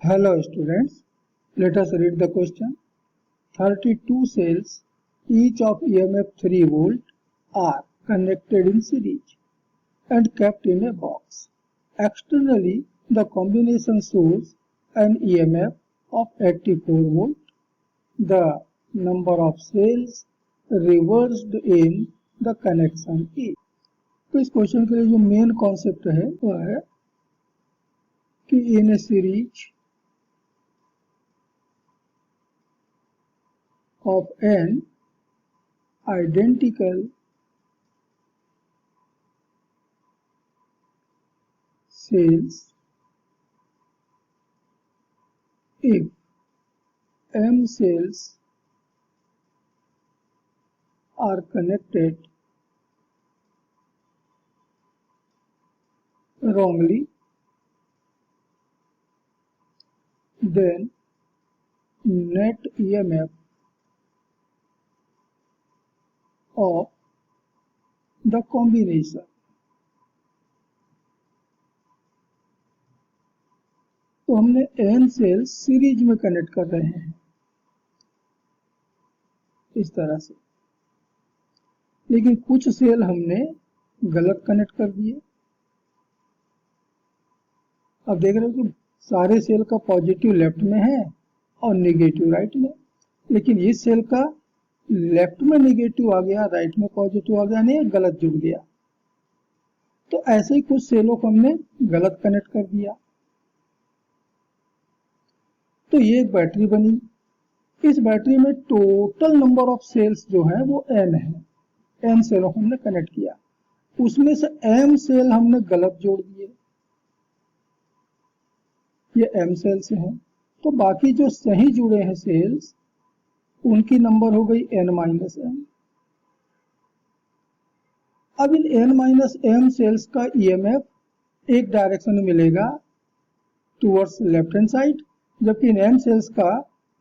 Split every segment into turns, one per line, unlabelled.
Hello students, let us read the question. 32 cells, each of EMF 3 volt, are connected in series and kept in a box. Externally, the combination shows an EMF of 84 volt. The number of cells reversed in the connection is. तो इस question के लिए जो main concept है वो है कि इन ए series of n identical cells, if m cells are connected wrongly, then net EMF of the combination तो हमने n सेल्स सीरीज में कनेक्ट कर रहे हैं इस तरह से, लेकिन कुछ सेल हमने गलत कनेक्ट कर दिए। अब देख रहे हो कि सारे सेल का पॉजिटिव लेफ्ट में है और नेगेटिव राइट में, लेकिन इस सेल का लेफ्ट में नेगेटिव आ गया, राइट में पॉजिटिव आ गया, नहीं गलत जुड़ गया। तो ऐसे ही कुछ सेलों को हमने गलत कनेक्ट कर दिया। तो ये एक बैटरी बनी। इस बैटरी में टोटल नंबर ऑफ सेल्स जो है वो n है। n सेलों को हमने कनेक्ट किया, उसमें से m सेल हमने गलत जोड़ दिए, ये m सेल से हैं। तो बाकी जो सही जुड़े हैं सेल्स उनकी नंबर हो गई n-m। अब इन n-m सेल्स का EMF एक डायरेक्शन में मिलेगा टुवर्ड्स लेफ्ट हैंड साइड, जबकि इन m सेल्स का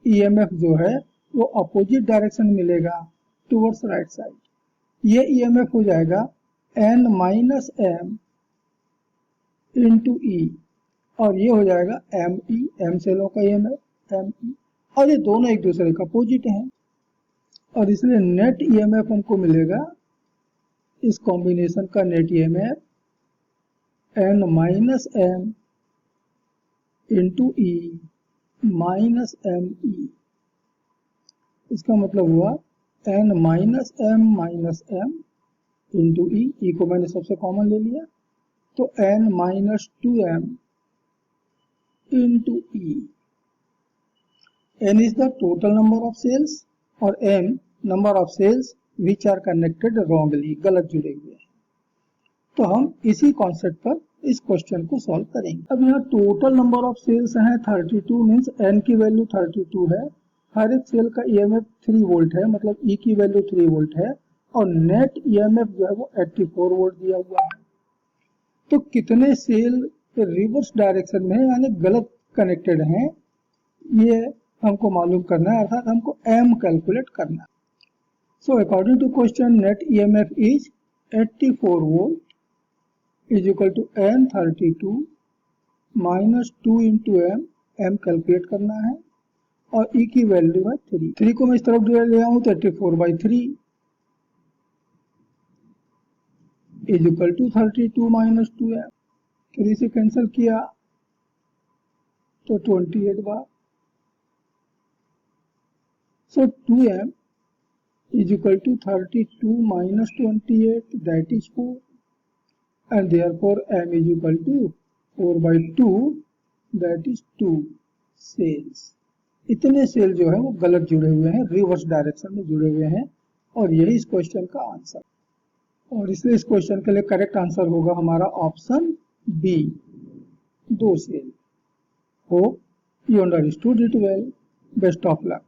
EMF जो है वो अपोजिट डायरेक्शन में मिलेगा टुवर्ड्स राइट साइड। ये EMF हो जाएगा n-m इंटू E, और ये हो जाएगा ME, m सेलों का EMF ME, और ये दोनों एक दूसरे का अपोजिट हैं, और इसलिए नेट EMF हमको मिलेगा, इस कॉम्बिनेशन का net EMF n-m into E minus ME। इसका मतलब हुआ n-m minus m into E को मैंने सबसे कॉमन ले लिया, तो n-2m into E। n is the total number of cells और m number of cells which are connected wrongly, गलत जुड़े हुए हैं। तो हम इसी कॉन्सेप्ट पर इस क्वेश्चन को सॉल्व करेंगे। अब यहाँ टोटल नंबर ऑफ सेल्स हैं 32, मीन्स n की वैल्यू 32 है, हर एक सेल का EMF 3 वोल्ट है, मतलब E की वैल्यू 3 वोल्ट है, और नेट EMF जो है वो 84 वोल्ट दिया हुआ है। तो कितने सेल रिवर्स डायरेक्शन में यानी गलत कनेक्टेड हैं ये हमको मालूम करना है, अर्थात हमको m कैलकुलेट करना है। So according to question net EMF is 84 volt is equal to n32 minus 2 into m calculate करना है, और E की वैल्यू है 3 को मैं इस तरफ ले आऊं तो 84/3 is equal to 32 minus 2m। 3 से कैंसिल किया तो 28 बार। So 2m is equal to 32 minus 28, that is 4, and therefore m is equal to 4/2, that is 2 cells। इतने सेल जो है वो गलत जुड़े हुए हैं, रिवर्स डायरेक्शन में जुड़े हुए हैं, और यही इस क्वेश्चन का आंसर। और इसलिए इस क्वेश्चन के लिए करेक्ट आंसर होगा हमारा option B, 2 cell. Hope you understood it well. Best of luck.